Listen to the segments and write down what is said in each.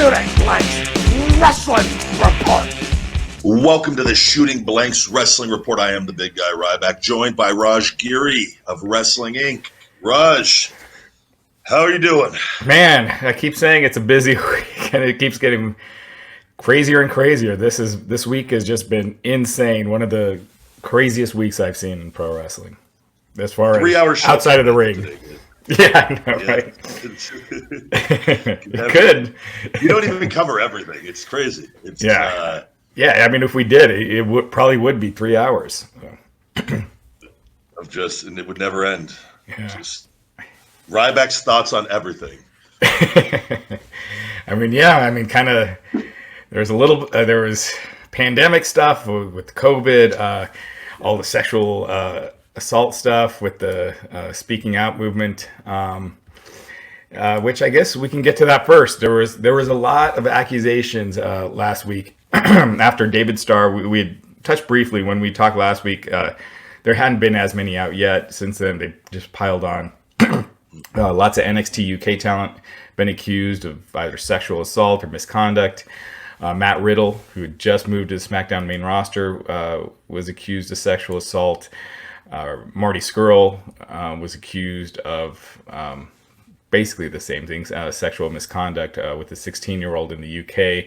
Shooting Blanks Wrestling Report. Welcome to the Shooting Blanks Wrestling Report. I am the big guy, Ryback, joined by Raj Giri of Wrestling Inc. Raj, how are you doing? Man, I keep saying it's a busy week, and it keeps getting crazier and crazier. This week has just been insane. One of the craziest weeks I've seen in pro wrestling, as far 3 hours as outside of the ring. Yeah, I know, right? Good. You don't even cover everything. It's crazy. It's, yeah. I mean, if we did, it probably would be 3 hours. and it would never end. Yeah. Just Ryback's thoughts on everything. Kind of. There was pandemic stuff with COVID, all the sexual assault stuff with the speaking out movement, which I guess we can get to that first. There was a lot of accusations last week after David Starr. We had touched briefly when we talked last week. There hadn't been as many out yet. Since then, they just piled on. Lots of NXT UK talent been accused of either sexual assault or misconduct. Matt Riddle, who had just moved to the SmackDown main roster, was accused of sexual assault. Marty Scurll was accused of basically the same things, sexual misconduct with a 16-year-old in the UK.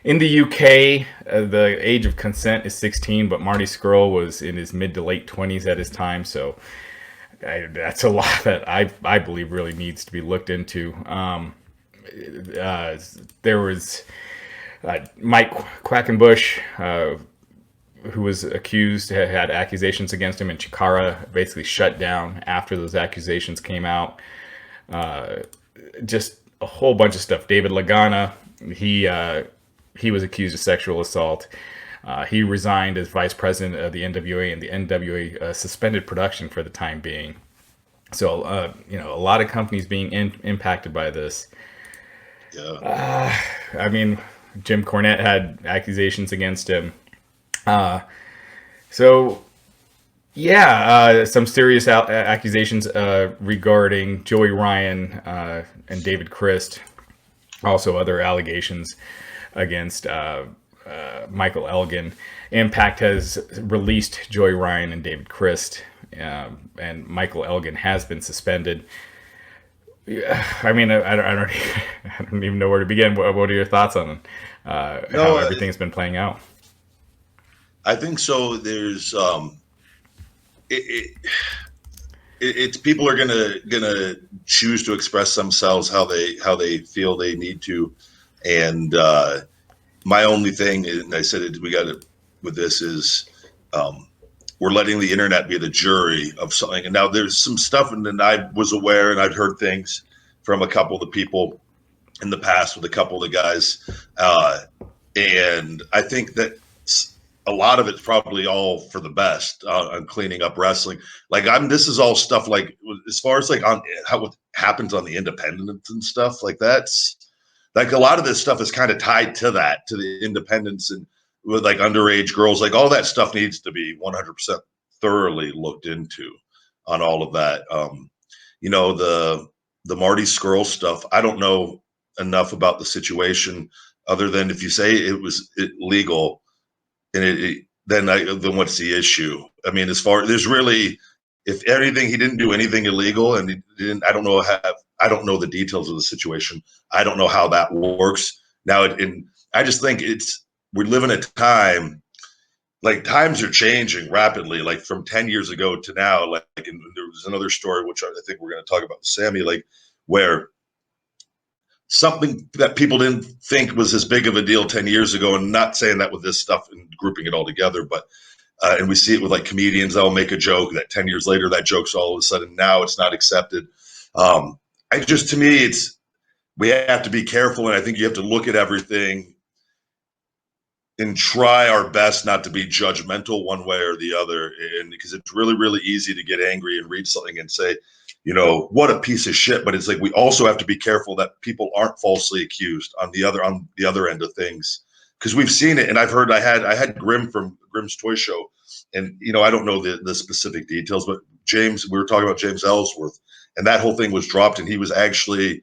In the UK, the age of consent is 16, but Marty Scurll was in his mid to late 20s at his time, so that's a lot that I believe really needs to be looked into. There was Mike Quackenbush, who was accused, had accusations against him, and Chikara basically shut down after those accusations came out. Just a whole bunch of stuff. David Lagana, he was accused of sexual assault. He resigned as vice president of the NWA, and the NWA suspended production for the time being. So, a lot of companies being impacted by this. Yeah. Jim Cornette had accusations against him. Some serious accusations regarding Joey Ryan and David Christ. Also, other allegations against Michael Elgin. Impact has released Joey Ryan and David Christ, and Michael Elgin has been suspended. I don't even know where to begin. What are your thoughts on how everything's been playing out? I think so. There's it's people are gonna choose to express themselves how they feel they need to, and my only thing, and I said it, we got it with this is we're letting the internet be the jury of something. And now there's some stuff, and then I was aware, and I'd heard things from a couple of the people in the past with a couple of the guys, and I think that a lot of it's probably all for the best on cleaning up wrestling. This is all stuff like as far as like on what happens on the independents and stuff like that's like a lot of this stuff is kind of tied to the independents and with like underage girls, like all that stuff needs to be 100% thoroughly looked into on all of that. The Marty Scurll stuff, I don't know enough about the situation other than if you say it was illegal, and then what's the issue? I mean, as far there's really, if anything, he didn't do anything illegal, and he didn't. I don't know the details of the situation. I don't know how that works now. I just think we live in a time, like times are changing rapidly, like from 10 years ago to now. Like, and there was another story which I think we're going to talk about with Sami, like where something that people didn't think was as big of a deal 10 years ago, and not saying that with this stuff and grouping it all together, but and we see it with like comedians, they'll make a joke that 10 years later, that joke's all of a sudden now it's not accepted. To me, we have to be careful. And I think you have to look at everything and try our best not to be judgmental one way or the other. And because it's really, really easy to get angry and read something and say, what a piece of shit. But it's like, we also have to be careful that people aren't falsely accused on the other end of things. Because we've seen it, and I had Grim from Grim's Toy Show, and I don't know the specific details, but we were talking about James Ellsworth, and that whole thing was dropped, and he was actually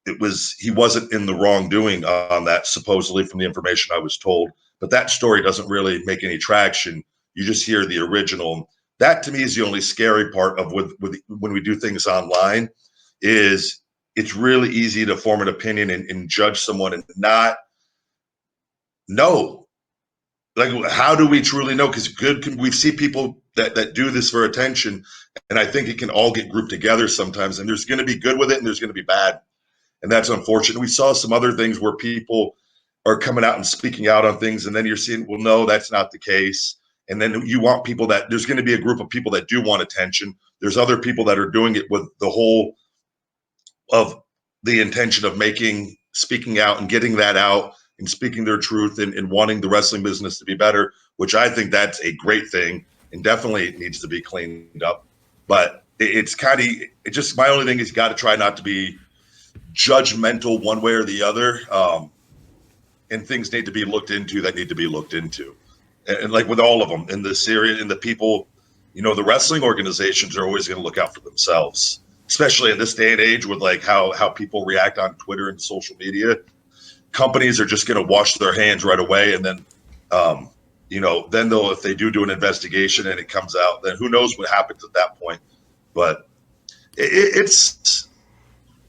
he wasn't in the wrongdoing on that, supposedly, from the information I was told. But that story doesn't really make any traction. You just hear the original. That to me is the only scary part of with when we do things online, is it's really easy to form an opinion and judge someone and not know. Like, how do we truly know? Because we see people that do this for attention, and I think it can all get grouped together sometimes. And there's going to be good with it, and there's going to be bad, and that's unfortunate. We saw some other things where people are coming out and speaking out on things, and then you're seeing, well, no, that's not the case. And then you want people that there's going to be a group of people that do want attention. There's other people that are doing it with the whole of the intention of speaking out and getting that out and speaking their truth and wanting the wrestling business to be better, which I think that's a great thing and definitely needs to be cleaned up. But it's kind of, it just, my only thing is you got to try not to be judgmental one way or the other. And things need to be looked into that need to be looked into. And like with all of them in this area, and the people, the wrestling organizations are always going to look out for themselves, especially in this day and age with like how people react on Twitter and social media. Companies are just going to wash their hands right away. And then, then if they do an investigation and it comes out, then who knows what happens at that point. But there's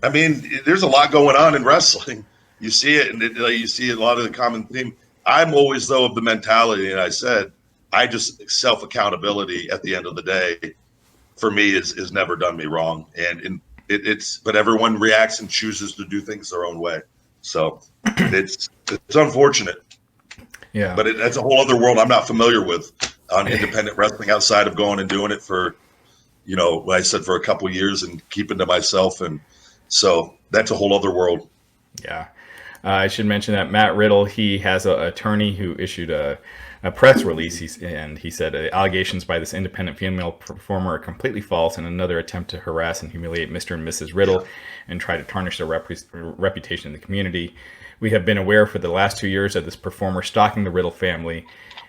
a lot going on in wrestling. You see it, and you see a lot of the common theme. I'm always, though, of the mentality, and I said, I just self-accountability at the end of the day, for me, is never done me wrong. And but everyone reacts and chooses to do things their own way. So it's unfortunate. Yeah. But that's a whole other world I'm not familiar with on independent wrestling outside of going and doing it for, like I said, for a couple of years and keeping to myself. And so that's a whole other world. Yeah. I should mention that Matt Riddle, he has an attorney who issued a press release, he said allegations by this independent female performer are completely false and another attempt to harass and humiliate Mr. and Mrs. Riddle and try to tarnish their reputation in the community. We have been aware for the last 2 years of this performer stalking the Riddle family,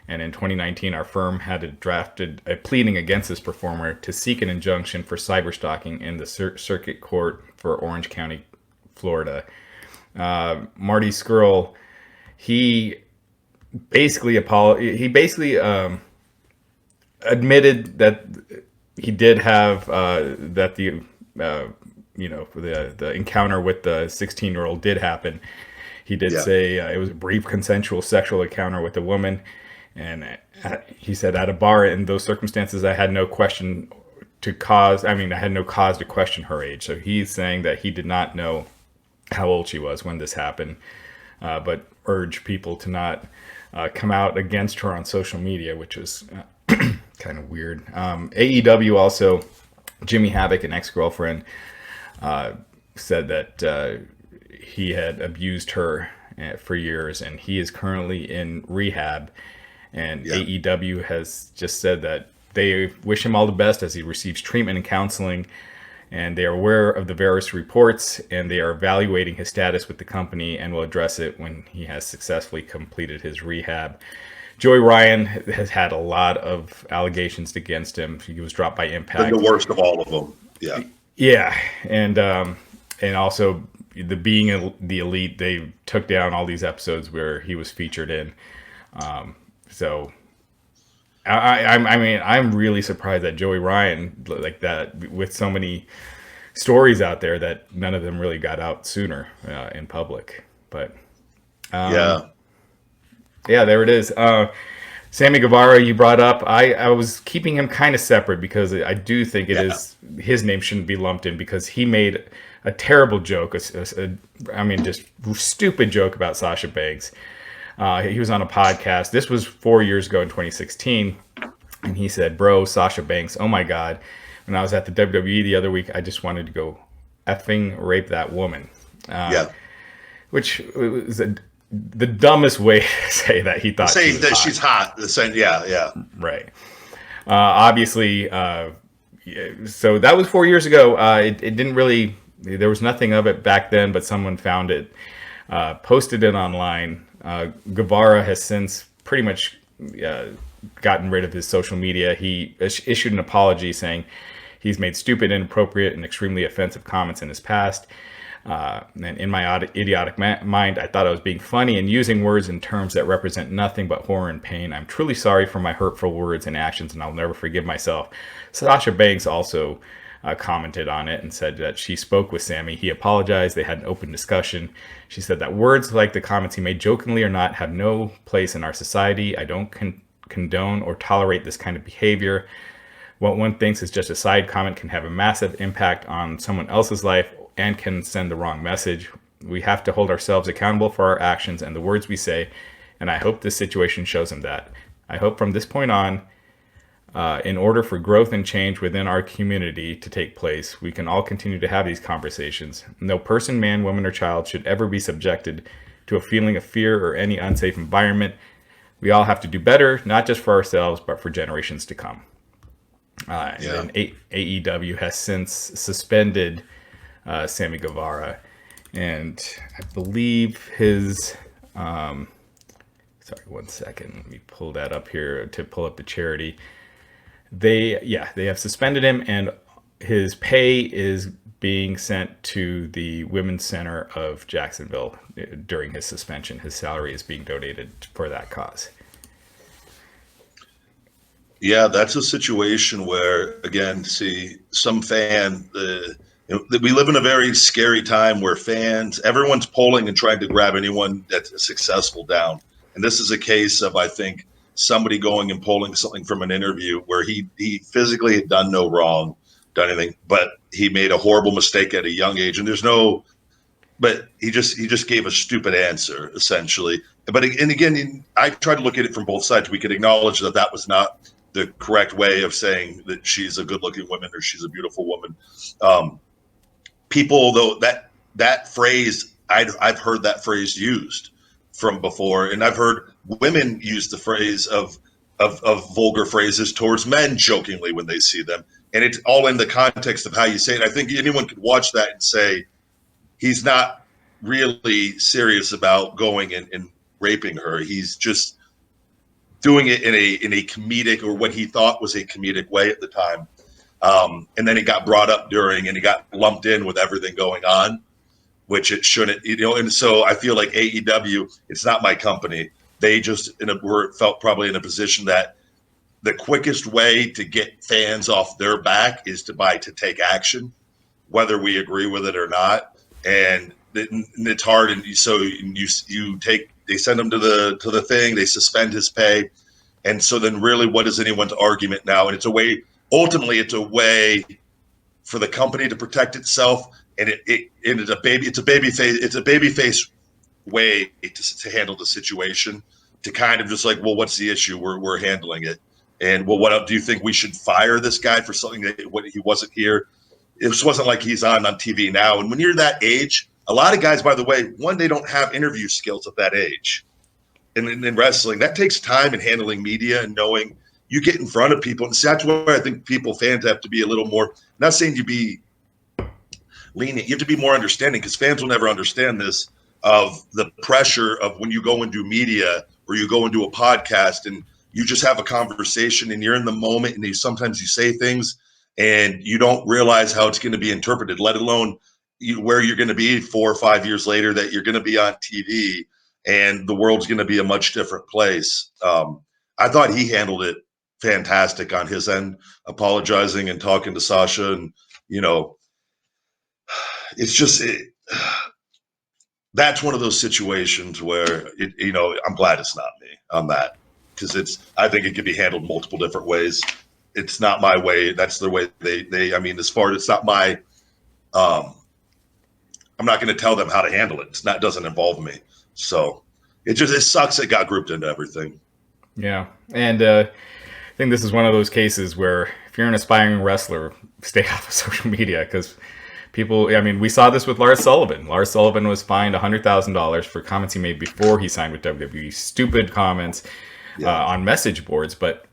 and in 2019 our firm had drafted a pleading against this performer to seek an injunction for cyber stalking in the circuit court for Orange County, Florida. Marty Scurll, he basically admitted that he did have that the encounter with the 16-year-old did happen. He did say it was a brief consensual sexual encounter with a woman, and he said at a bar in those circumstances I had no cause to question her age. So he's saying that he did not know how old she was when this happened, but urged people to not come out against her on social media, which was kind of weird. AEW also, Jimmy Havoc, an ex-girlfriend, said that he had abused her for years, and he is currently in rehab. And AEW has just said that they wish him all the best as he receives treatment and counseling. And they are aware of the various reports, and they are evaluating his status with the company and will address it when he has successfully completed his rehab. Joey Ryan has had a lot of allegations against him. He was dropped by Impact. The worst of all of them. Yeah. Yeah, and also the Being the Elite, they took down all these episodes where he was featured in. So I'm really surprised that Joey Ryan, like that, with so many stories out there, that none of them really got out sooner in public. But there it is. Sami Guevara, you brought up. I was keeping him kind of separate because I do think his name shouldn't be lumped in, because he made a terrible joke, just stupid joke about Sasha Banks. He was on a podcast. This was 4 years ago in 2016. And he said, bro, Sasha Banks, oh my God. When I was at the WWE the other week, I just wanted to go effing rape that woman. Which was the dumbest way to say that he thought say that she's hot. Right. Obviously, so that was 4 years ago. It didn't really, there was nothing of it back then, but someone found it, posted it online. Guevara has since pretty much gotten rid of his social media. He issued an apology saying he's made stupid, inappropriate, and extremely offensive comments in his past. And in my idiotic mind, I thought I was being funny and using words and terms that represent nothing but horror and pain. I'm truly sorry for my hurtful words and actions, and I'll never forgive myself. Sasha Banks also commented on it and said that she spoke with Sami. He apologized. They had an open discussion. She said that words like the comments he made, jokingly or not, have no place in our society. I don't condone or tolerate this kind of behavior. What one thinks is just a side comment can have a massive impact on someone else's life and can send the wrong message. We have to hold ourselves accountable for our actions and the words we say, and I hope this situation shows him that. I hope from this point on, in order for growth and change within our community to take place, we can all continue to have these conversations. No person, man, woman, or child should ever be subjected to a feeling of fear or any unsafe environment. We all have to do better, not just for ourselves, but for generations to come. And AEW has since suspended Sami Guevara, and I believe his sorry, 1 second, let me pull that up here to pull up the charity. They have suspended him, and his pay is being sent to the Women's Center of Jacksonville during his suspension. His salary is being donated for that cause. Yeah, that's a situation where, again, see, some fan, we live in a very scary time where everyone's polling and trying to grab anyone that's successful down. And this is a case of, I think, somebody going and polling something from an interview where he physically had done no wrong, done anything, but he made a horrible mistake at a young age. And but he just gave a stupid answer, essentially. And again, I try to look at it from both sides. We could acknowledge that that was not the correct way of saying that she's a good-looking woman or she's a beautiful woman. People, though, that phrase, I've heard that phrase used from before, and I've heard women use the phrase of vulgar phrases towards men jokingly when they see them, and it's all in the context of how you say it. I think anyone could watch that and say he's not really serious about going and raping her. He's just doing it in a comedic, or what he thought was a comedic way at the time. And then it got brought up during, and it got lumped in with everything going on, which it shouldn't, and so I feel like AEW, it's not my company. They just felt probably in a position that the quickest way to get fans off their back is to take action, whether we agree with it or not. And it's hard. And so they send him to the thing, they suspend his pay. And so then really, what is anyone's argument now? And ultimately it's a way for the company to protect itself. And it's a babyface way to handle the situation, to kind of just like, well, what's the issue? We're handling it. And well, what do you think we should fire this guy for something that he wasn't here? It just wasn't like he's on TV now. And when you're that age, a lot of guys, by the way, they don't have interview skills at that age. And in wrestling, that takes time in handling media and knowing you get in front of people. And so that's where I think fans have to be a little more, not saying you be lenient, you have to be more understanding, because fans will never understand this, of the pressure of when you go and do media or you go and do a podcast and you just have a conversation and you're in the moment, and sometimes you say things and you don't realize how it's going to be interpreted, let alone where you're going to be 4 or 5 years later, that you're going to be on TV and the world's going to be a much different place. I thought he handled it fantastic on his end, apologizing and talking to Sasha. And, it's just, that's one of those situations where, I'm glad it's not me on that, because I think it could be handled multiple different ways. It's not my way. That's the way as far as it's not my, I'm not going to tell them how to handle it. It doesn't involve me. So it sucks it got grouped into everything. Yeah. And I think this is one of those cases where if you're an aspiring wrestler, stay off of social media, because people, we saw this with Lars Sullivan. Lars Sullivan was fined $100,000 for comments he made before he signed with WWE. Stupid comments on message boards. But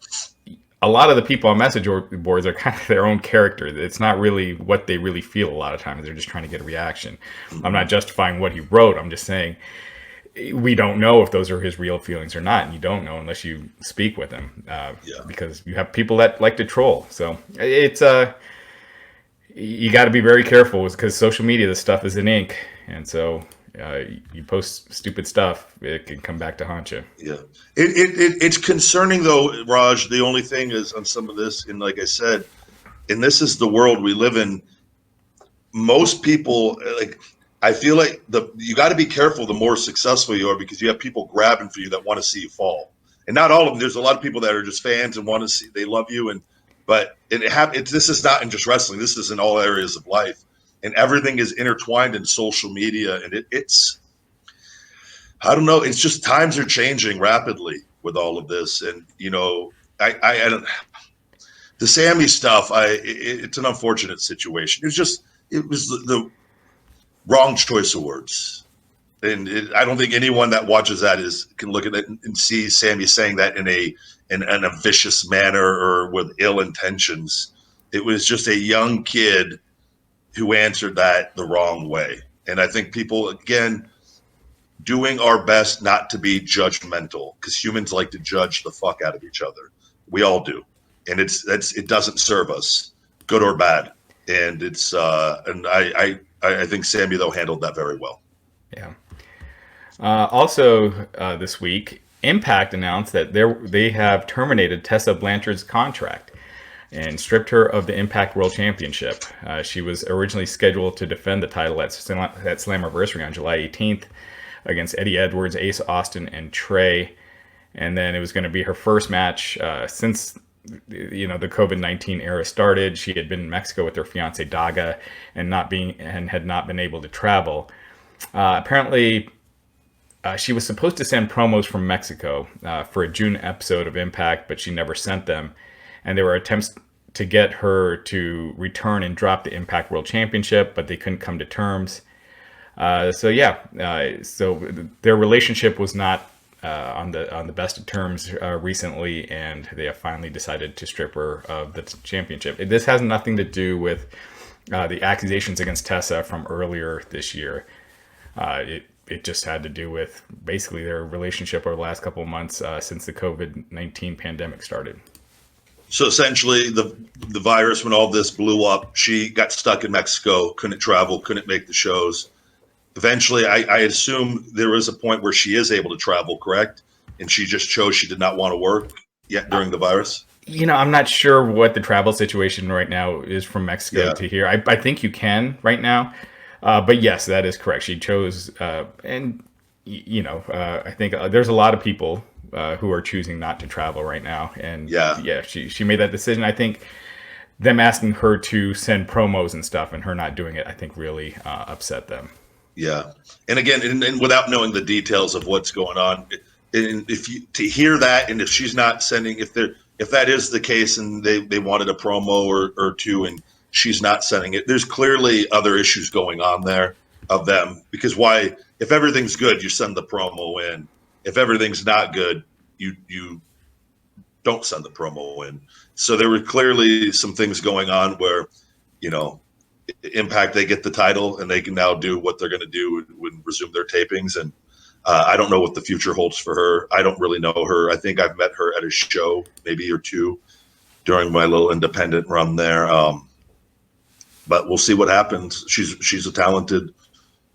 a lot of the people on message boards are kind of their own character. It's not really what they really feel a lot of times. They're just trying to get a reaction. Mm-hmm. I'm not justifying what he wrote. I'm just saying we don't know if those are his real feelings or not. And you don't know unless you speak with him, because you have people that like to troll. So it's you got to be very careful because social media, this stuff is in ink, and so you post stupid stuff, it can come back to haunt you. Yeah, it's concerning though, Raj. The only thing is on some of this, and like I said, and this is the world we live in. Most people, like, I feel like you got to be careful the more successful you are, because you have people grabbing for you that want to see you fall, and not all of them. There's a lot of people that are just fans and want to see, they love you, but this is not in just wrestling. This is in all areas of life, and everything is intertwined in social media, and it's I don't know. It's just times are changing rapidly with all of this, and I don't. The Sami stuff, it's an unfortunate situation. It was the wrong choice of words, and I don't think anyone that watches that can look at it and see Sami saying that in a vicious manner or with ill intentions. It was just a young kid who answered that the wrong way, and I think people, again, doing our best not to be judgmental, because humans like to judge the fuck out of each other. We all do, and it doesn't serve us, good or bad. And I think Sami though handled that very well. Yeah. Also, this week, Impact announced that they have terminated Tessa Blanchard's contract and stripped her of the Impact World Championship. She was originally scheduled to defend the title at Slammiversary on July 18th against Eddie Edwards, Ace Austin, and Trey. And then it was going to be her first match since the COVID-19 era started. She had been in Mexico with her fiance Daga and had not been able to travel. Apparently, she was supposed to send promos from Mexico for a June episode of Impact, but she never sent them. And there were attempts to get her to return and drop the Impact World Championship, but they couldn't come to terms. So their relationship was not on the best of terms recently, and they have finally decided to strip her of the championship. This has nothing to do with the accusations against Tessa from earlier this year. It just had to do with basically their relationship over the last couple of months since the COVID-19 pandemic started. So essentially, the virus, when all this blew up, she got stuck in Mexico, couldn't travel, couldn't make the shows. Eventually, I assume there is a point where she is able to travel, correct? And she just chose she did not want to work yet during the virus? I'm not sure what the travel situation right now is from Mexico to here. I think you can right now. But yes, that is correct. She chose, I think there's a lot of people who are choosing not to travel right now. And she made that decision. I think them asking her to send promos and stuff and her not doing it, I think really upset them. Yeah. And again, and without knowing the details of what's going on, and to hear that, and if she's not sending, if that is the case and they wanted a promo or two and she's not sending it, there's clearly other issues going on there of them. Because why, if everything's good, you send the promo in. If everything's not good, you don't send the promo in. So there were clearly some things going on where, Impact, they get the title and they can now do what they're going to do when resume their tapings. And I don't know what the future holds for her. I don't really know her. I think I've met her at a show, maybe or two, during my little independent run there. But we'll see what happens. She's a talented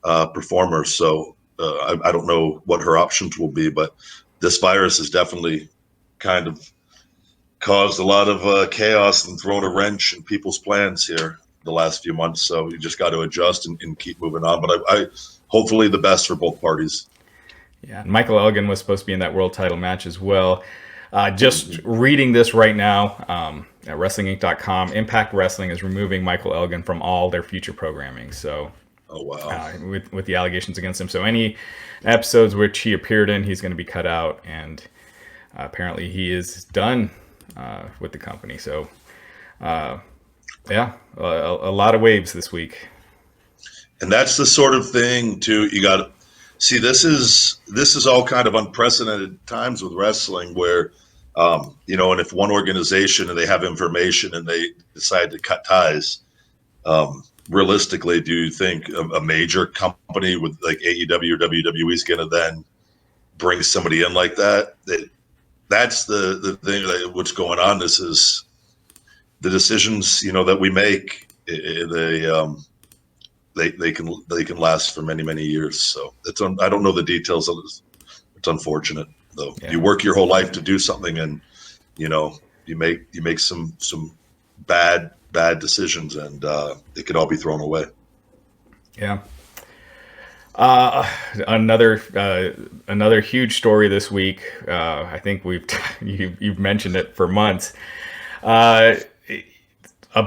performer, so I don't know what her options will be. But this virus has definitely kind of caused a lot of chaos and thrown a wrench in people's plans here the last few months. So you just got to adjust and keep moving on. But I hopefully the best for both parties. Yeah, and Michael Elgin was supposed to be in that world title match as well. Just reading this right now at WrestlingInc.com, Impact Wrestling is removing Michael Elgin from all their future programming. So, with the allegations against him, so any episodes which he appeared in, he's going to be cut out, and apparently he is done with the company. So, a lot of waves this week. And that's the sort of thing too. You got to see, this is all kind of unprecedented times with wrestling where, and if one organization and they have information and they decide to cut ties, realistically, do you think a major company with like AEW or WWE is going to then bring somebody in like that? That's the thing that what's going on. This is the decisions, that we make They can last for many years. So I don't know the details of this. It's unfortunate though. Yeah. You work your whole life to do something, and you make some bad decisions, and it could all be thrown away. Yeah. Another huge story this week. I think you've mentioned it for months. A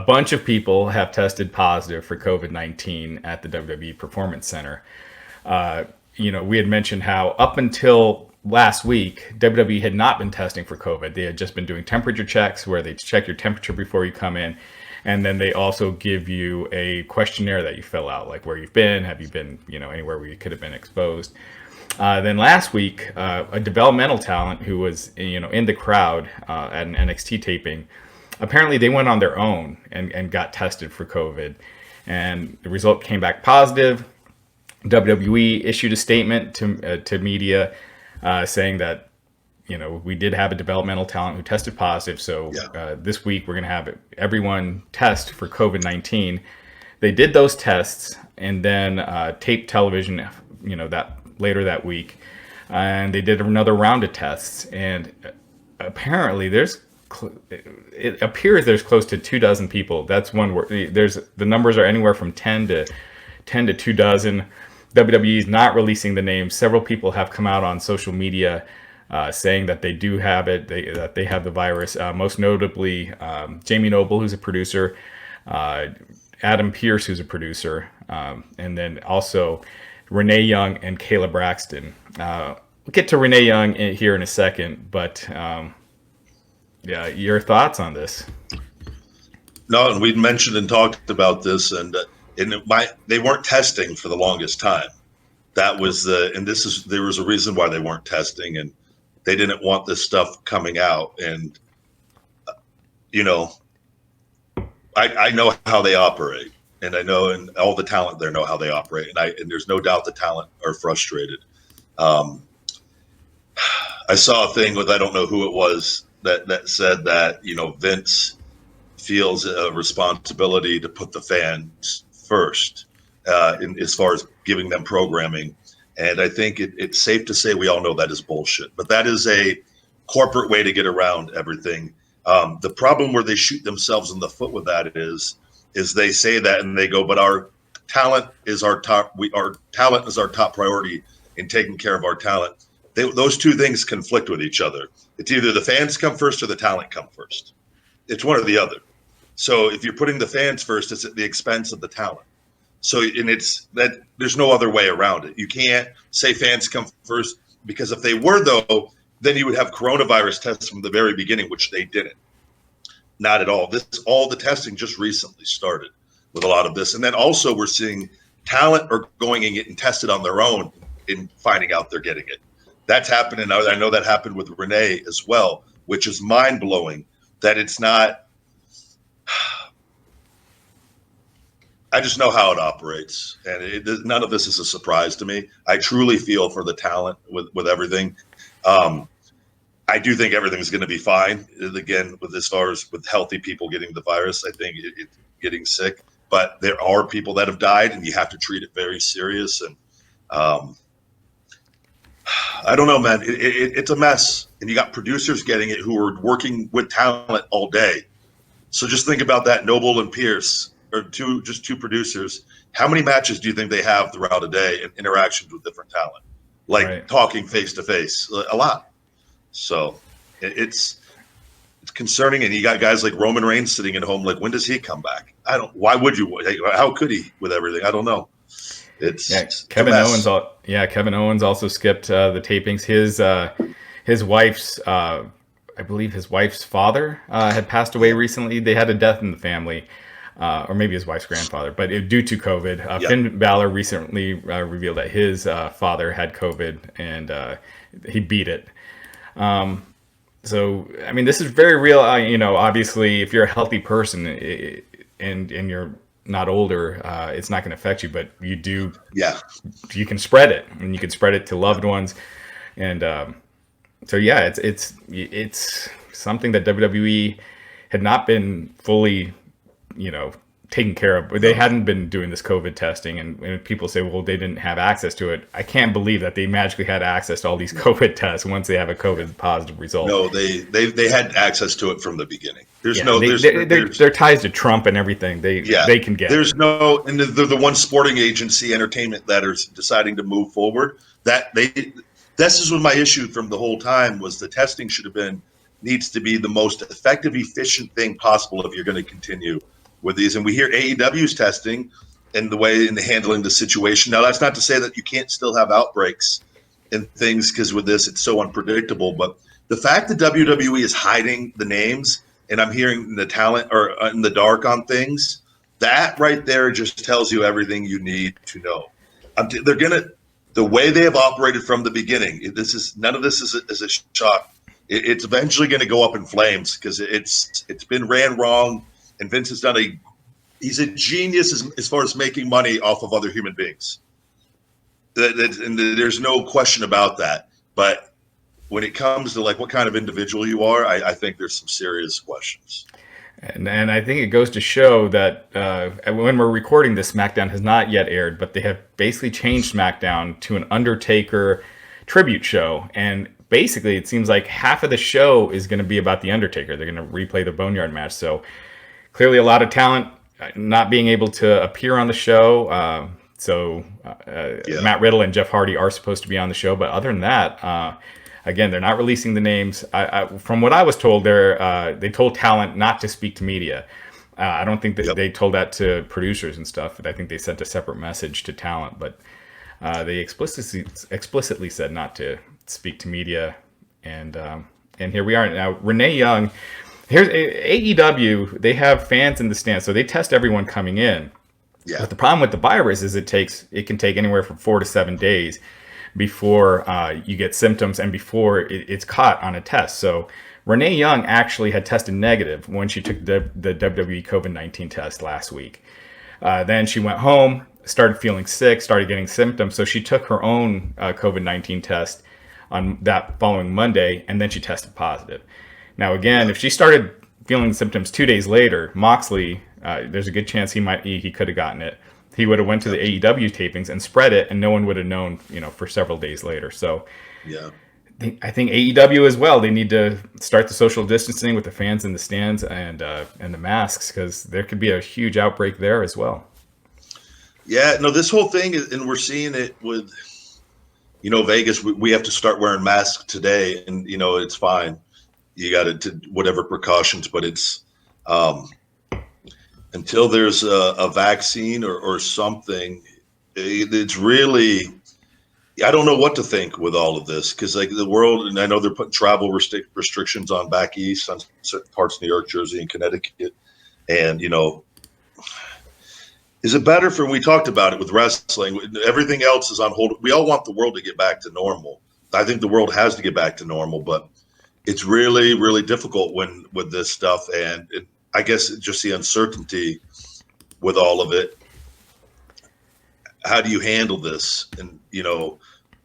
bunch of people have tested positive for COVID-19 at the WWE Performance Center. We had mentioned how up until last week, WWE had not been testing for COVID. They had just been doing temperature checks where they check your temperature before you come in. And then they also give you a questionnaire that you fill out, like where you've been, have you been, anywhere where you could have been exposed. Then last week, a developmental talent who was, in the crowd at an NXT taping, apparently they went on their own and got tested for COVID. And the result came back positive. WWE issued a statement to media saying that, we did have a developmental talent who tested positive. So this week we're going to have everyone test for COVID-19. They did those tests and then taped television, that later that week. And they did another round of tests. And apparently it appears there's close to 24 people. That's one where the numbers are anywhere from 10 to 24. WWE is not releasing the names. Several people have come out on social media saying that they do have it, that they have the virus. Most notably, Jamie Noble, who's a producer, Adam Pearce, who's a producer, and then also Renee Young and Kayla Braxton. We'll get to Renee Young here in a second, but your thoughts on this? No, and we'd mentioned and talked about this, and they weren't testing for the longest time. There was a reason why they weren't testing, and they didn't want this stuff coming out. And I know how they operate, and I know, and all the talent there know how they operate, and there's no doubt the talent are frustrated. I saw a thing with, I don't know who it was, that said that Vince feels a responsibility to put the fans first as far as giving them programming. And I think it's safe to say we all know that is bullshit. But that is a corporate way to get around everything. The problem where they shoot themselves in the foot with that is they say that and they go, but our talent is our top. Our talent is our top priority in taking care of our talent. Those two things conflict with each other. It's either the fans come first or the talent come first. It's one or the other. So if you're putting the fans first, it's at the expense of the talent. So, and it's that there's no other way around it. You can't say fans come first, because if they were, though, then you would have coronavirus tests from the very beginning, which they didn't. Not at all. All the testing just recently started with a lot of this. And then also we're seeing talent are going and getting tested on their own and finding out they're getting it. That's happening. I know that happened with Renee as well, which is mind blowing that it's not. I just know how it operates, and none of this is a surprise to me. I truly feel for the talent with everything. I do think everything's going to be fine. Again, as far as with healthy people getting the virus, I think it's getting sick. But there are people that have died, and you have to treat it very serious. And I don't know, man. It's a mess, and you got producers getting it who are working with talent all day. So just think about that. Noble and Pierce. Or two producers. How many matches do you think they have throughout a day and interactions with different talent, like talking face to face? A lot. So it's concerning. And you got guys like Roman Reigns sitting at home, like, when does he come back? Why would you? How could he with everything? I don't know. Kevin Owens. Kevin Owens also skipped the tapings. His wife's, I believe his wife's father had passed away recently. They had a death in the family. Or maybe his wife's grandfather, but due to COVID, Finn Balor recently revealed that his father had COVID and he beat it. So, I mean, this is very real. Obviously, if you're a healthy person and you're not older, it's not going to affect you, but you do. Yeah, you can spread it, and you can spread it to loved ones, and so it's something that WWE had not been fully taken care of. They hadn't been doing this COVID testing, and people say, well, they didn't have access to it. I can't believe that they magically had access to all these COVID tests once they have a COVID positive result. No, they had access to it from the beginning. There's their ties to Trump and everything. They can get. There's no, and they're the one sporting agency, entertainment, that are deciding to move forward. This is what my issue from the whole time was. The testing needs to be the most effective, efficient thing possible if you're going to continue with these. And we hear AEW's testing and the way in the handling the situation. Now, that's not to say that you can't still have outbreaks and things, because with this, it's so unpredictable. But the fact that WWE is hiding the names, and I'm hearing the talent or in the dark on things, that right there just tells you everything you need to know. The way they have operated from the beginning, none of this is a shock. It's eventually going to go up in flames because it's been ran wrong. And Vince has he's a genius as far as making money off of other human beings. And there's no question about that. But when it comes to like what kind of individual you are, I think there's some serious questions. And I think it goes to show that when we're recording this, SmackDown has not yet aired, but they have basically changed SmackDown to an Undertaker tribute show. And basically, it seems like half of the show is going to be about the Undertaker. They're going to replay the Boneyard match. So clearly a lot of talent not being able to appear on the show. Matt Riddle and Jeff Hardy are supposed to be on the show. But other than that, again, they're not releasing the names. From what I was told, they told talent not to speak to media. I don't think that they told that to producers and stuff. I think they sent a separate message to talent. But they explicitly said not to speak to media. And here we are. Now, Renee Young... Here's AEW. They have fans in the stands, so they test everyone coming in. Yeah. But the problem with the virus is it can take anywhere from 4 to 7 days before you get symptoms and before it's caught on a test. So Renee Young actually had tested negative when she took the WWE COVID-19 test last week. Then she went home, started feeling sick, started getting symptoms. So she took her own COVID-19 test on that following Monday, and then she tested positive. Now, again, if she started feeling symptoms 2 days later, Moxley, there's a good chance he could have gotten it. He would have went to the AEW tapings and spread it, and no one would have known, for several days later. So, I think AEW as well. They need to start the social distancing with the fans in the stands and the masks, because there could be a huge outbreak there as well. Yeah, no, this whole thing, and we're seeing it with, Vegas. We have to start wearing masks today, and it's fine. You got to whatever precautions, but it's until there's a vaccine or something, it's really, I don't know what to think with all of this, because like the world, and I know they're putting travel restrictions on back east on certain parts of New York, Jersey, and Connecticut, and is it better for, we talked about it with wrestling, everything else is on hold. We all want the world to get back to normal. I think the world has to get back to normal, but it's really, really difficult with this stuff, and I guess just the uncertainty with all of it. How do you handle this? And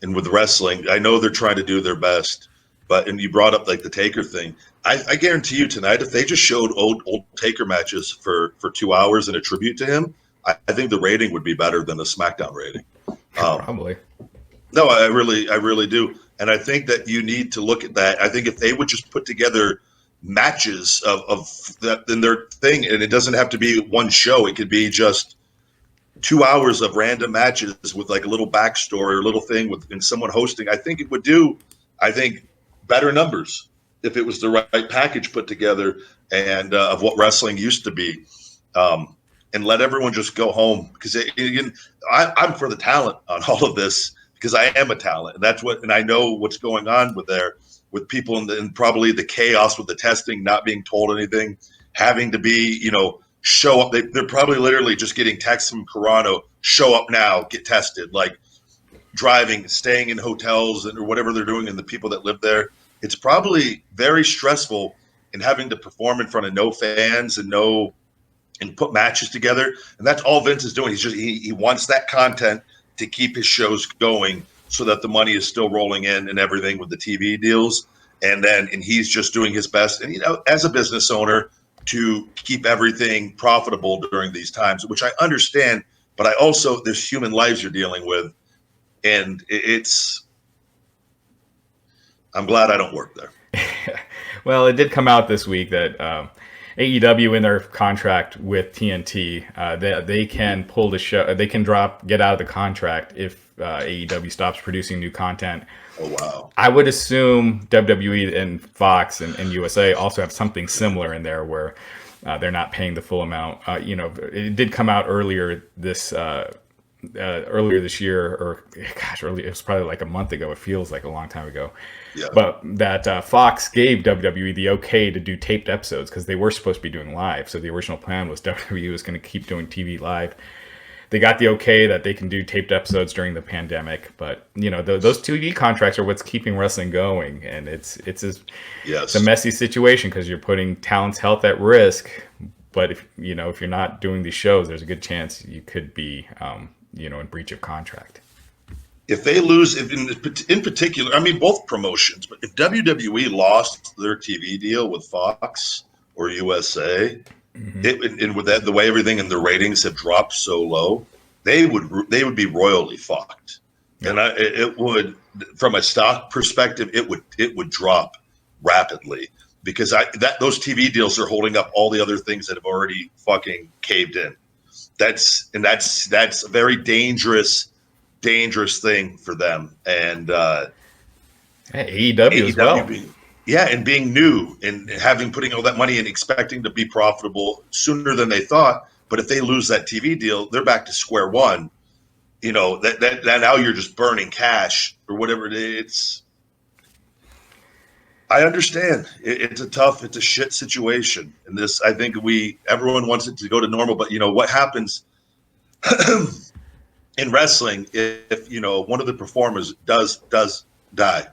and with wrestling, I know they're trying to do their best, and you brought up like the Taker thing. I guarantee you tonight, if they just showed old Taker matches for 2 hours in a tribute to him, I think the rating would be better than the SmackDown rating. Probably. No, I really do. And I think that you need to look at that. I think if they would just put together matches of that in their thing, and it doesn't have to be one show. It could be just 2 hours of random matches with like a little backstory or a little thing and someone hosting. I think it would do, better numbers if it was the right package put together and of what wrestling used to be. And let everyone just go home, because I'm for the talent on all of this, because I am a talent, and I know what's going on with people and probably the chaos with the testing, not being told anything, having to be, show up. They're probably literally just getting texts from Carano, show up now, get tested, like driving, staying in hotels or whatever they're doing, and the people that live there. It's probably very stressful in having to perform in front of no fans and put matches together. And that's all Vince is doing. He wants that content to keep his shows going so that the money is still rolling in and everything with the TV deals. And he's just doing his best. And, as a business owner, to keep everything profitable during these times, which I understand, but I also, there's human lives you're dealing with, and I'm glad I don't work there. Well, it did come out this week that AEW, in their contract with TNT, they can pull the show, they can get out of the contract if AEW stops producing new content. Oh, wow. I would assume WWE and Fox and USA also have something similar in there where they're not paying the full amount. It did come out earlier this year, or gosh, it was probably like a month ago. It feels like a long time ago. Yeah. But that Fox gave WWE the okay to do taped episodes because they were supposed to be doing live. So the original plan was WWE was going to keep doing TV live. They got the okay that they can do taped episodes during the pandemic, but those TV contracts are what's keeping wrestling going, and it's a messy situation because you're putting talent's health at risk. But if you're not doing these shows, there's a good chance you could be in breach of contract. If they lose, in particular, I mean both promotions, but if WWE lost their TV deal with Fox or USA. Mm-hmm. And with that, the way everything in the ratings have dropped so low, they would be royally fucked. Yeah. And it would, from a stock perspective, it would drop rapidly because those TV deals are holding up all the other things that have already fucking caved in. That's a very dangerous thing for them. And AEW as well. And being new and putting all that money and expecting to be profitable sooner than they thought. But if they lose that TV deal, they're back to square one. That now you're just burning cash or whatever it is. I understand. It's a shit situation. And this, I think everyone wants it to go to normal. But what happens in wrestling if one of the performers does die?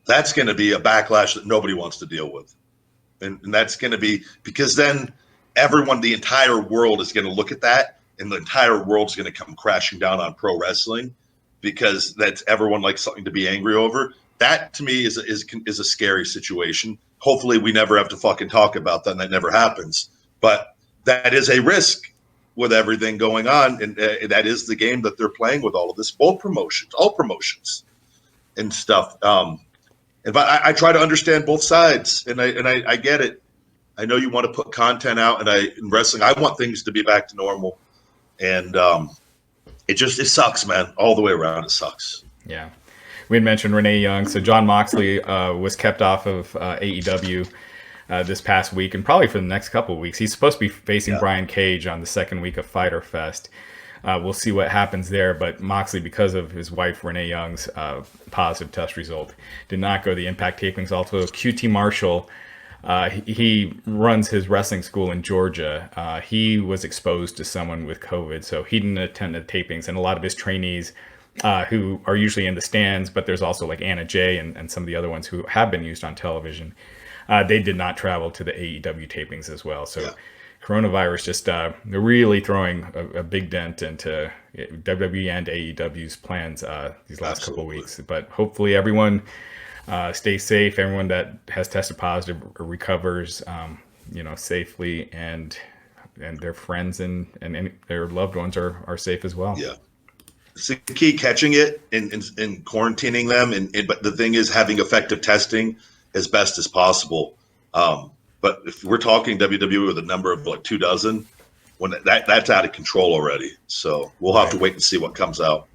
That's going to be a backlash that nobody wants to deal with. And that's going to be because then the entire world is going to look at that and the entire world's going to come crashing down on pro wrestling because that's everyone likes something to be angry over. That to me is a scary situation. Hopefully we never have to fucking talk about that and that never happens. But that is a risk with everything going on. And that is the game that they're playing with all of this, all promotions and stuff. But I try to understand both sides, and I get it. I know you want to put content out, and in wrestling, I want things to be back to normal, and it sucks, man. All the way around, it sucks. Yeah, we had mentioned Renee Young, so Jon Moxley was kept off of AEW this past week, and probably for the next couple of weeks. He's supposed to be facing Brian Cage on the second week of Fyter Fest. We'll see what happens there, but Moxley, because of his wife Renee Young's positive test result, did not go to the Impact tapings. Also, QT Marshall, he runs his wrestling school in Georgia. He was exposed to someone with COVID, so he didn't attend the tapings. And a lot of his trainees, who are usually in the stands, but there's also like Anna Jay and some of the other ones who have been used on television, they did not travel to the AEW tapings as well. So. Yeah. Coronavirus just really throwing a big dent into WWE and AEW's plans these last couple of weeks. But hopefully everyone stays safe. Everyone that has tested positive recovers, safely, and their friends and their loved ones are safe as well. Yeah, it's the key, catching it and quarantining them. But the thing is, having effective testing as best as possible. But if we're talking WWE with a number of like 24, when that's out of control already. So we'll have to wait and see what comes out.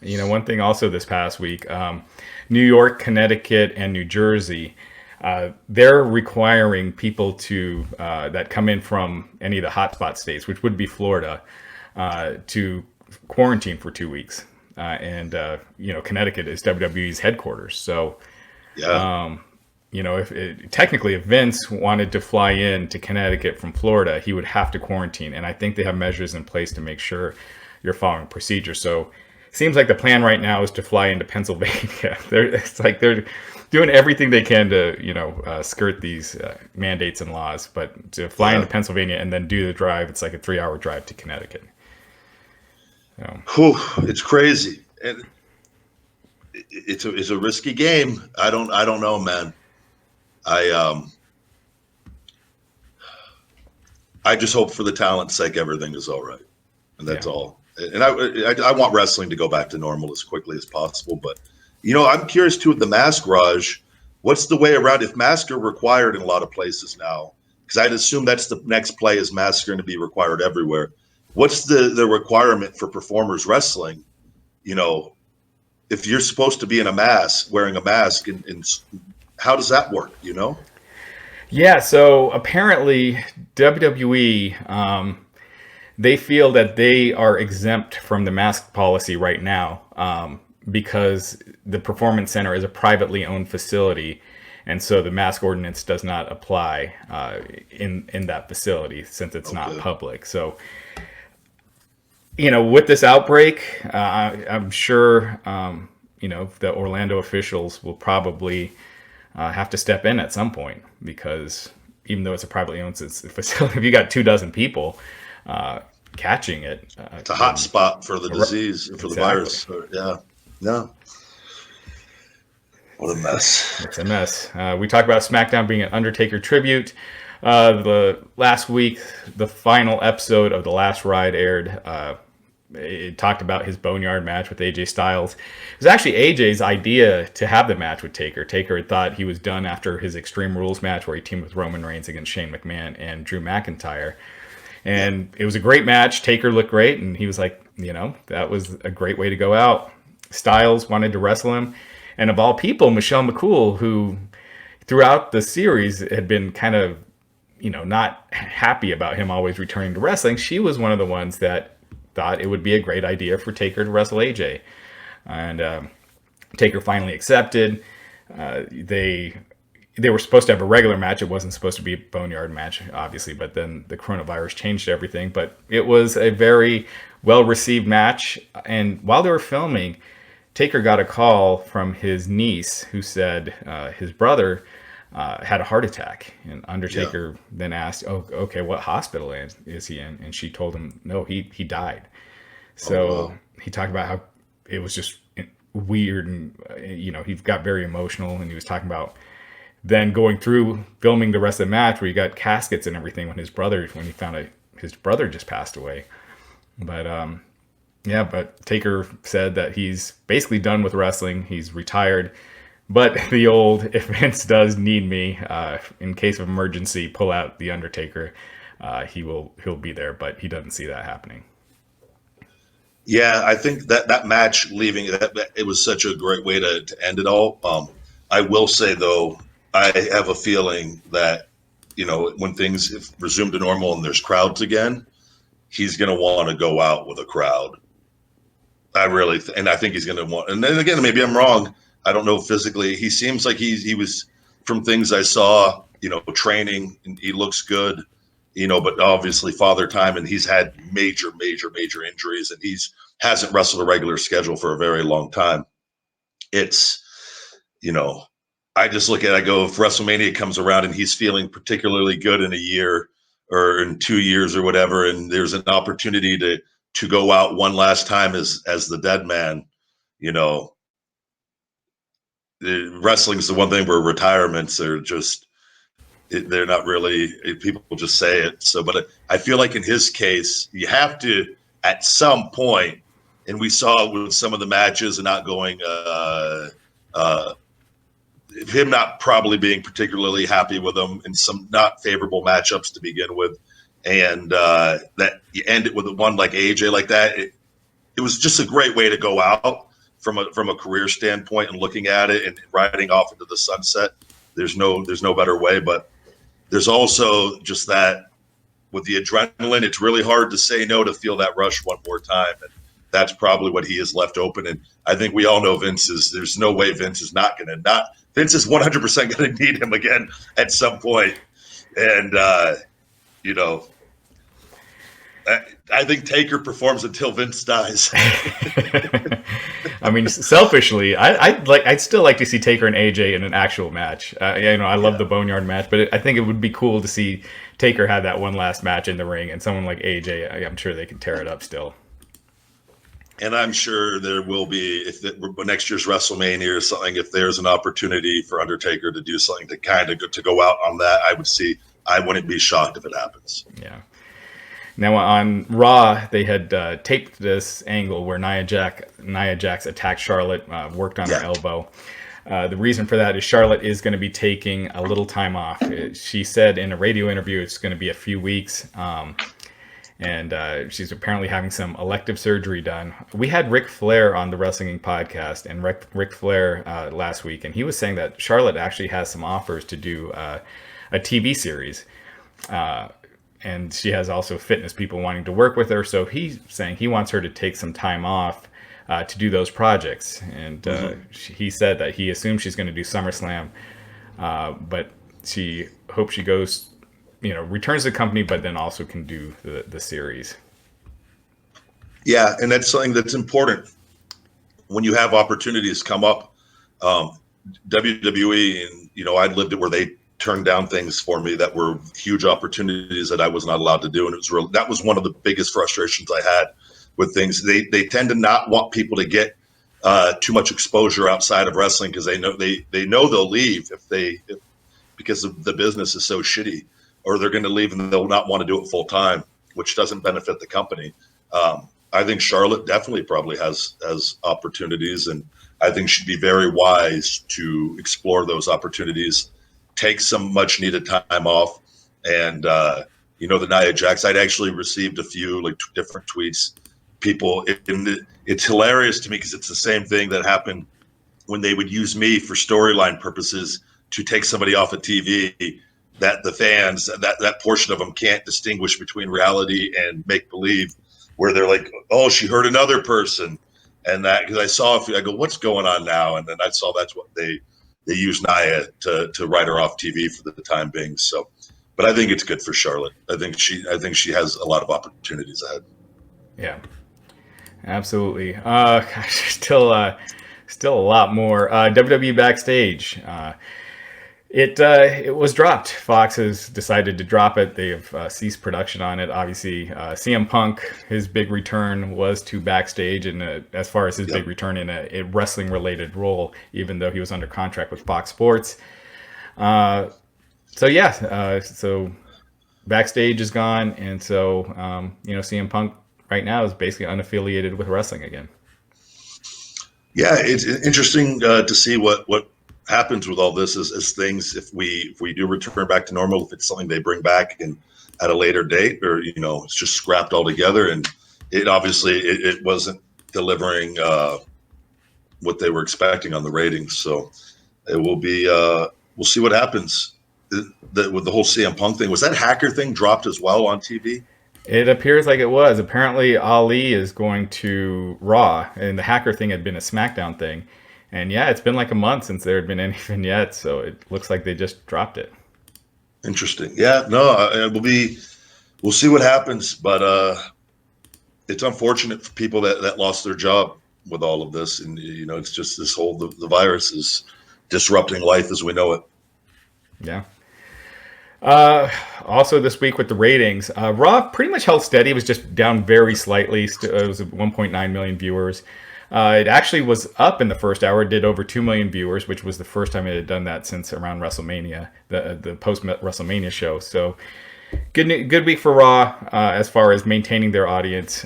One thing also this past week, New York, Connecticut, and New Jersey, they're requiring people to that come in from any of the hotspot states, which would be Florida, to quarantine for 2 weeks. Connecticut is WWE's headquarters. So, if Vince wanted to fly in to Connecticut from Florida, he would have to quarantine. And I think they have measures in place to make sure you're following procedure. So it seems like the plan right now is to fly into Pennsylvania. They're doing everything they can to, skirt these mandates and laws. But to fly into Pennsylvania and then do the drive, it's like a 3-hour drive to Connecticut. It's crazy. And it's a risky game. I don't know, man. I just hope for the talent's sake everything is all right, and that's all. And I want wrestling to go back to normal as quickly as possible. But I'm curious too with the mask, Raj. What's the way around if masks are required in a lot of places now? Because I'd assume that's the next play is masks are going to be required everywhere. What's the requirement for performers wrestling? If you're supposed to be in a mask, wearing a mask, and how does that work? Yeah, so apparently WWE, they feel that they are exempt from the mask policy right now because the Performance Center is a privately owned facility, and so the mask ordinance does not apply in that facility since it's not public. So, with this outbreak, I'm sure, the Orlando officials will probably have to step in at some point because even though it's a privately owned facility, if you got 24 people catching it, it's a hot spot for the disease, for the virus. Yeah. What a mess. It's a mess. We talked about SmackDown being an Undertaker tribute. The last week, the final episode of The Last Ride aired. It talked about his Boneyard match with AJ Styles. It was actually AJ's idea to have the match with Taker. Taker had thought he was done after his Extreme Rules match where he teamed with Roman Reigns against Shane McMahon and Drew McIntyre. And it was a great match. Taker looked great, and he was like, that was a great way to go out. Styles wanted to wrestle him. And of all people, Michelle McCool, who throughout the series had been kind of, not happy about him always returning to wrestling, she was one of the ones that thought it would be a great idea for Taker to wrestle AJ. And Taker finally accepted. They were supposed to have a regular match. It wasn't supposed to be a Boneyard match, obviously, but then the coronavirus changed everything. But it was a very well-received match. And while they were filming, Taker got a call from his niece who said his brother had a heart attack. And Undertaker then asked, okay, what hospital is he in? And she told him, no, he died. So he talked about how it was just weird. And, he got very emotional. And he was talking about then going through filming the rest of the match where he got caskets and everything when he found out his brother just passed away. But, but Taker said that he's basically done with wrestling. He's retired. But the old, if Vince does need me, in case of emergency, pull out the Undertaker, he'll be there. But he doesn't see that happening. Yeah, I think that match leaving, it was such a great way to end it all. I will say, though, I have a feeling that, when things resume to normal and there's crowds again, he's going to want to go out with a crowd. And I think he's going to want, and then again, maybe I'm wrong. I don't know physically. He seems like he was, from things I saw, training, and he looks good, but obviously father time, and he's had major injuries, and hasn't wrestled a regular schedule for a very long time. It's, I just I go, if WrestleMania comes around and he's feeling particularly good in a year or in 2 years or whatever, and there's an opportunity to go out one last time as the dead man, wrestling is the one thing where retirements are just, they're not really, people just say it. So, but I feel like in his case, you have to, at some point, and we saw it with some of the matches and not going, him not probably being particularly happy with them in some not favorable matchups to begin with. And that you end it with one like AJ like that. It was just a great way to go out from a career standpoint and looking at it and riding off into the sunset. There's no better way, but there's also just that with the adrenaline, it's really hard to say no to feel that rush one more time. And that's probably what he has left open. And I think we all know there's no way Vince is 100% going to need him again at some point. And, I think Taker performs until Vince dies. I mean, selfishly, I'd still like to see Taker and AJ in an actual match. I love the Boneyard match, but I think it would be cool to see Taker have that one last match in the ring, and someone like AJ, I'm sure they can tear it up still. And I'm sure there will be, next year's WrestleMania or something, if there's an opportunity for Undertaker to do something to go out on that, I wouldn't be shocked if it happens. Yeah. Now on Raw, they had taped this angle where Nia Jax attacked Charlotte, worked on her elbow. The reason for that is Charlotte is going to be taking a little time off. She said in a radio interview it's going to be a few weeks, and she's apparently having some elective surgery done. We had Ric Flair on the Wrestling podcast, and Ric Flair last week, and he was saying that Charlotte actually has some offers to do a TV series. And she has also fitness people wanting to work with her. So he's saying he wants her to take some time off to do those projects. And he said that he assumes she's going to do SummerSlam, but she hopes she goes, returns to the company, but then also can do the series. Yeah, and that's something that's important. When you have opportunities come up, WWE, and I'd lived it where they turned down things for me that were huge opportunities that I was not allowed to do, and that was one of the biggest frustrations I had with things. They tend to not want people to get too much exposure outside of wrestling because they know they'll leave because of the business is so shitty, or they're going to leave and they'll not want to do it full time, which doesn't benefit the company. I think Charlotte definitely probably has opportunities, and I think she'd be very wise to explore those opportunities, take some much needed time off. And the Nia Jax, I'd actually received a few different tweets. People, it's hilarious to me because it's the same thing that happened when they would use me for storyline purposes to take somebody off of TV, that the fans, that portion of them can't distinguish between reality and make believe, where they're like, oh, she hurt another person. And that, because I go, what's going on now? And then I saw that's what they use Nia to write her off TV for the time being. So, but I think it's good for Charlotte. I think she has a lot of opportunities ahead. Yeah, absolutely. Still a lot more. WWE Backstage. It was dropped. Fox has decided to drop it. They've ceased production on it. Obviously, CM Punk, his big return was to Backstage, and as far as his big return in a wrestling-related role, even though he was under contract with Fox Sports. So Backstage is gone, and so CM Punk right now is basically unaffiliated with wrestling again. Yeah, it's interesting to see what happens with all this as things, if we do return back to normal, if it's something they bring back and at a later date, or it's just scrapped altogether. And it obviously it wasn't delivering what they were expecting on the ratings. So it will be we'll see what happens with the whole CM Punk thing. Was that hacker thing dropped as well on TV? It appears like it was. Apparently Ali is going to Raw, and the hacker thing had been a SmackDown thing. And yeah, it's been like a month since there had been any vignettes, so it looks like they just dropped it. Interesting. Yeah, no, we'll see what happens, but it's unfortunate for people that lost their job with all of this, and it's just this whole the virus is disrupting life as we know it. Yeah. Also this week with the ratings, Raw pretty much held steady. It was just down very slightly. It was 1.9 million viewers. It actually was up in the first hour. It did over 2 million viewers, which was the first time it had done that since around WrestleMania, the post-WrestleMania show. So good week for Raw as far as maintaining their audience.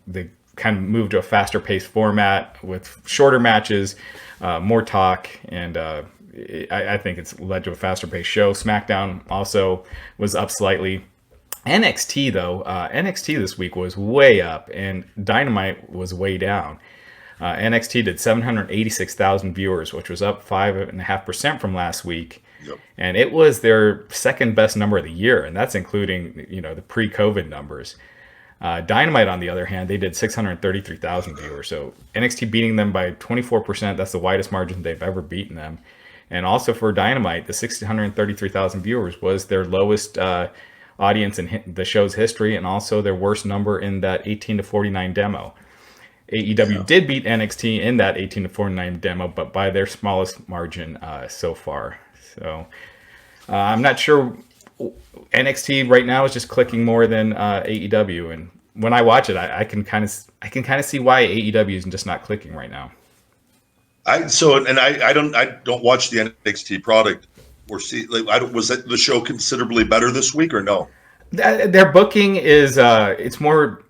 They kind of moved to a faster-paced format with shorter matches, more talk, and I think it's led to a faster-paced show. SmackDown also was up slightly. NXT, though, NXT this week was way up, and Dynamite was way down. NXT did 786,000 viewers, which was up 5.5% from last week. Yep. And it was their second best number of the year, and that's including the pre-COVID numbers. Dynamite, on the other hand, they did 633,000 viewers. So NXT beating them by 24%. That's the widest margin they've ever beaten them. And also for Dynamite, the 633,000 viewers was their lowest audience in the show's history, and also their worst number in that 18 to 49 demo. AEW did beat NXT in that 18 to 49 demo, but by their smallest margin so far. So I'm not sure. NXT right now is just clicking more than AEW, and when I watch it, I can kind of see why AEW is just not clicking right now. I don't watch the NXT product or see. Was the show considerably better this week or no? Their booking is it's more,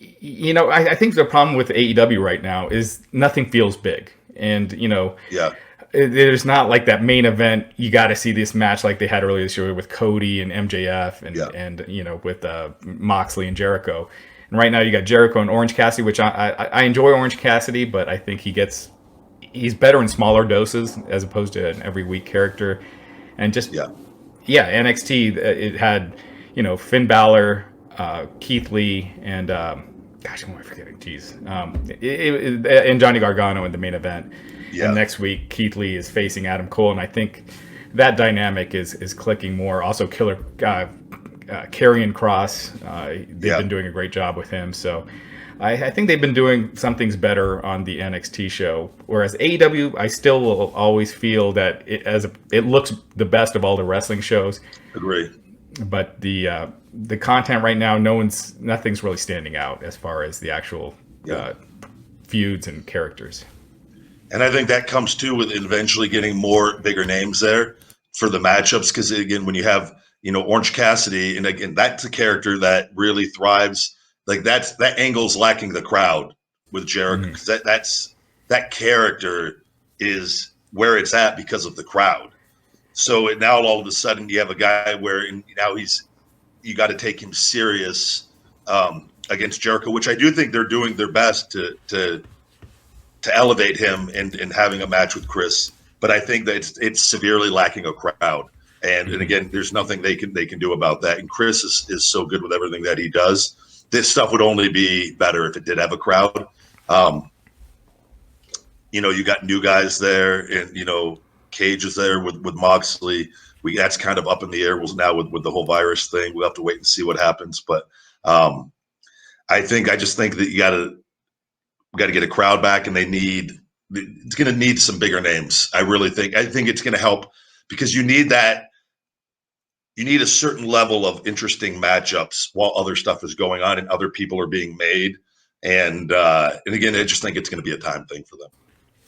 I think the problem with AEW right now is nothing feels big, and Yeah. there's not like that main event. You got to see this match like they had earlier this year with Cody and MJF Yeah. and with Moxley and Jericho. And right now you got Jericho and Orange Cassidy, which I enjoy Orange Cassidy, but I think he's better in smaller doses as opposed to an every week character. And just Yeah. NXT it had Finn Balor, Keith Lee, and gosh, am I forgetting? Jeez, and Johnny Gargano in the main event. Yeah. And next week, Keith Lee is facing Adam Cole, and I think that dynamic is clicking more. Also, Karrion Kross, they've been doing a great job with him. So I think they've been doing some things better on the NXT show. Whereas AEW, I still will always feel that it looks the best of all the wrestling shows. Agree. But the content right now, nothing's really standing out as far as the actual feuds and characters. And I think that comes too with eventually getting more bigger names there for the matchups. Because again, when you have Orange Cassidy, and again that's a character that really thrives. Like that angle's lacking the crowd with Jericho, because that character is where it's at because of the crowd. So now all of a sudden you have a guy where now you got to take him serious against Jericho, which I do think they're doing their best to elevate him and having a match with Chris. But I think that it's severely lacking a crowd. And again, there's nothing they can do about that. And Chris is so good with everything that he does. This stuff would only be better if it did have a crowd. You got new guys there, and Cage is there with Moxley. That's kind of up in the air now with the whole virus thing. We'll have to wait and see what happens. But I just think that we got to get a crowd back, and it's going to need some bigger names. I think it's going to help, because you need that. You need a certain level of interesting matchups while other stuff is going on and other people are being made. And again, I just think it's going to be a time thing for them.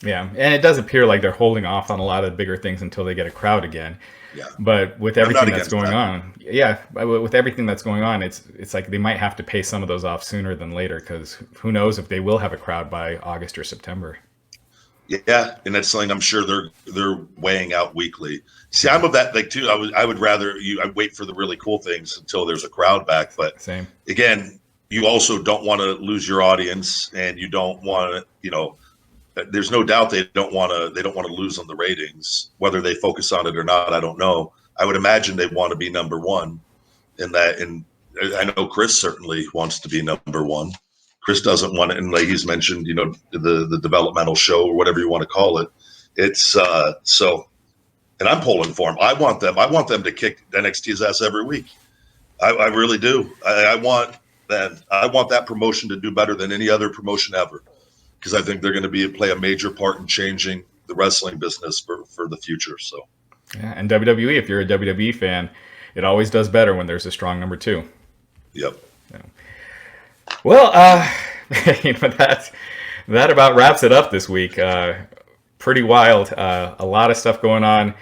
Yeah, and it does appear like they're holding off on a lot of the bigger things until they get a crowd again. Yeah. But with everything that's going on, with everything that's going on, it's like they might have to pay some of those off sooner than later, because who knows if they will have a crowd by August or September. Yeah, and that's something I'm sure they're weighing out weekly. See, I'm of that too. I would rather I wait for the really cool things until there's a crowd back. But same again, you also don't want to lose your audience, and you don't want to. There's no doubt they don't want to lose on the ratings. Whether they focus on it or not, I don't know. I would imagine they want to be number one in that. And I know Chris certainly wants to be number one. Chris doesn't want it, and like he's mentioned, the developmental show or whatever you want to call it. It's so, and I'm pulling for him. I want them to kick NXT's ass every week. I really do. I want that promotion to do better than any other promotion ever, because I think they're going to play a major part in changing the wrestling business for the future. So, yeah, and WWE, if you're a WWE fan, it always does better when there's a strong number two. Yep. Yeah. Well, that about wraps it up this week. Pretty wild. A lot of stuff going on.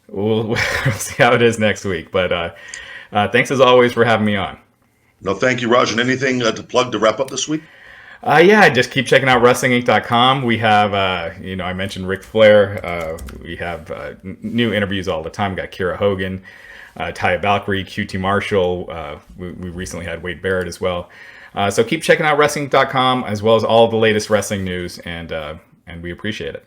We'll see how it is next week. But thanks as always for having me on. No, thank you, Raj. And anything to plug to wrap up this week? Just keep checking out WrestlingInc.com. We have, I mentioned Ric Flair. We have new interviews all the time. We got Kiera Hogan, Taya Valkyrie, QT Marshall. We recently had Wade Barrett as well. So keep checking out WrestlingInc.com, as well as all the latest wrestling news, and we appreciate it.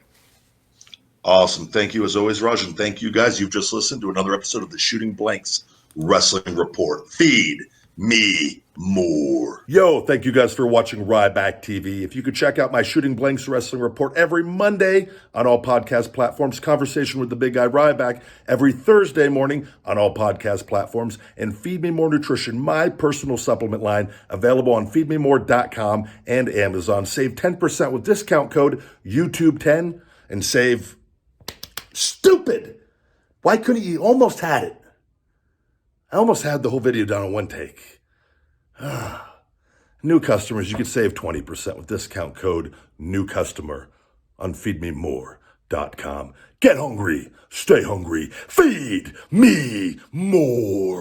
Awesome. Thank you as always, Raj, and thank you guys. You've just listened to another episode of the Shooting Blanks Wrestling Report. Feed me more. Yo, thank you guys for watching Ryback TV. If you could check out my Shooting Blanks Wrestling Report every Monday on all podcast platforms, Conversation with the Big Guy Ryback every Thursday morning on all podcast platforms, and Feed Me More Nutrition, my personal supplement line, available on feedmemore.com and Amazon. Save 10% with discount code YouTube10 and save stupid. Why couldn't you? Almost had it. I almost had the whole video done in one take. New customers, you can save 20% with discount code NEWCUSTOMER on feedmemore.com. Get hungry, stay hungry, feed me more.